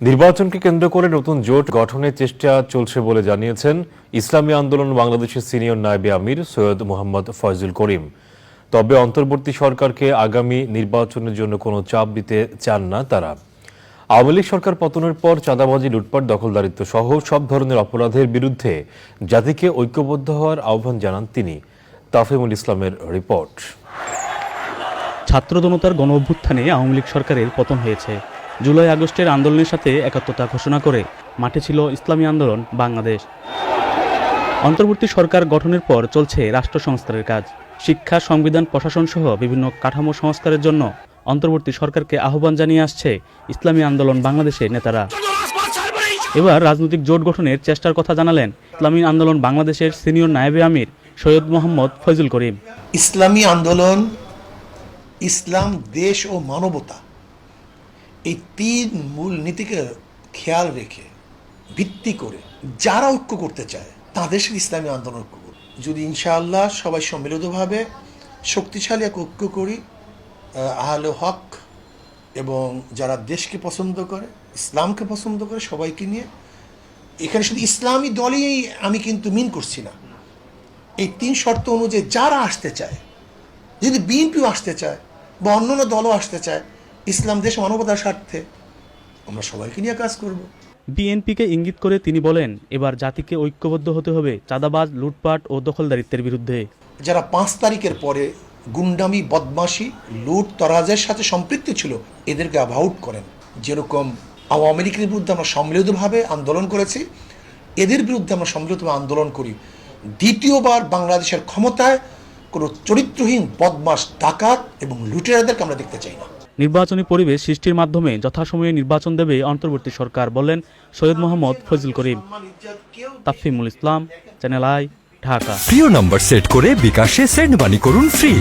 নির্বাচনকে কেন্দ্র করে নতুন জোট গঠনের চেষ্টা চলছে বলে জানিয়েছেন ইসলামী আন্দোলন বাংলাদেশের সিনিয়র নায়েবে আমির সৈয়দ মোহাম্মদ ফয়জুল করিম। তবে অন্তর্বর্তী সরকারকে আগামী নির্বাচনের জন্য কোনো চাপ দিতে চান না তারা। আওয়ামী লীগ সরকার পতনের পর চাঁদাবাজি, লুটপাট, দখলদারিত্ব সহ সব ধরনের অপরাধের বিরুদ্ধে জাতিকে ঐক্যবদ্ধ হওয়ার আহ্বান জানান তিনি। তাফিমুল ইসলামের রিপোর্ট। ছাত্র জনতার গণ অভ্যুত্থানে আওয়ামী লীগ সরকারের পতন হয়েছে। জুলাই আগস্টের আন্দোলনের সাথে একাত্মতা ঘোষণা করে মাঠে ছিল ইসলামী আন্দোলন বাংলাদেশ। অন্তর্বর্তী সরকার গঠনের পর চলছে রাষ্ট্র সংস্কারের কাজ। শিক্ষা, সংবিধান, প্রশাসন সহ বিভিন্ন কাঠামো সংস্কারের জন্য অন্তর্বর্তী সরকারকে আহ্বান জানিয়ে আসছে ইসলামী আন্দোলন বাংলাদেশের নেতারা। এবার রাজনৈতিক জোট গঠনের চেষ্টার কথা জানালেন ইসলামী আন্দোলন বাংলাদেশের সিনিয়র নায়েবে আমির সৈয়দ মোহাম্মদ ফয়জুল করিম। ইসলামী আন্দোলন, ইসলাম, দেশ ও মানবতা, এই তিন মূল নীতিকে খেয়াল রেখে ভিত্তি করে যারা ঐক্য করতে চায় তাদের সাথে ইসলামী আন্দোলন ঐক্য করবে। যদি ইনশাআল্লাহ সবাই সম্মিলিতভাবে শক্তিশালী এক ঐক্য করি, আহলে হক এবং যারা দেশকে পছন্দ করে, ইসলামকে পছন্দ করে, সবাইকে নিয়ে, এখানে শুধু ইসলামী দলই আমি কিন্তু মিন করছি না, এই তিন শর্ত অনুযায়ী যারা আসতে চায়, যদি বিএনপিও আসতে চায় বা অন্যান্য দলও আসতে চায়, ইসলাম, দেশ, মানবতার স্বার্থে আমরা সবাইকে নিয়ে কাজ করব। বিএনপিকে ইঙ্গিত করে তিনি বলেন, এবার জাতিকে ঐক্যবদ্ধ হতে হবে চাঁদাবাজ, লুটপাট ও দখলদারিত্বের বিরুদ্ধে। যারা 5 তারিখের পরে গুন্ডামি, বদমাশি, লুট তরাজের সাথে সম্পৃক্ত ছিল, এদেরকে অ্যাভয়েড করেন। যেরকম আওয়ামী লীগের বিরুদ্ধে আমরা সম্মিলিতভাবে আন্দোলন করেছি, এদের বিরুদ্ধে আমরা সম্মিলিতভাবে আন্দোলন করি। দ্বিতীয়বার বাংলাদেশের ক্ষমতায় কোনো চরিত্রহীন বদমাশ, ডাকাত এবং লুটেরাদেরকে আমরা দেখতে চাই না। নির্বাচনী পরিবেশ সৃষ্টির মাধ্যমে যথাসময়ে নির্বাচন দেবে অন্তর্বর্তী সরকার, বললেন সৈয়দ মোহাম্মদ ফয়জুল করিম। তাফিমুল ইসলাম, চ্যানেল আই, ঢাকা। প্রিয় নম্বর সেট করে বিকাশে সেন্ড মানি করুন ফ্রি।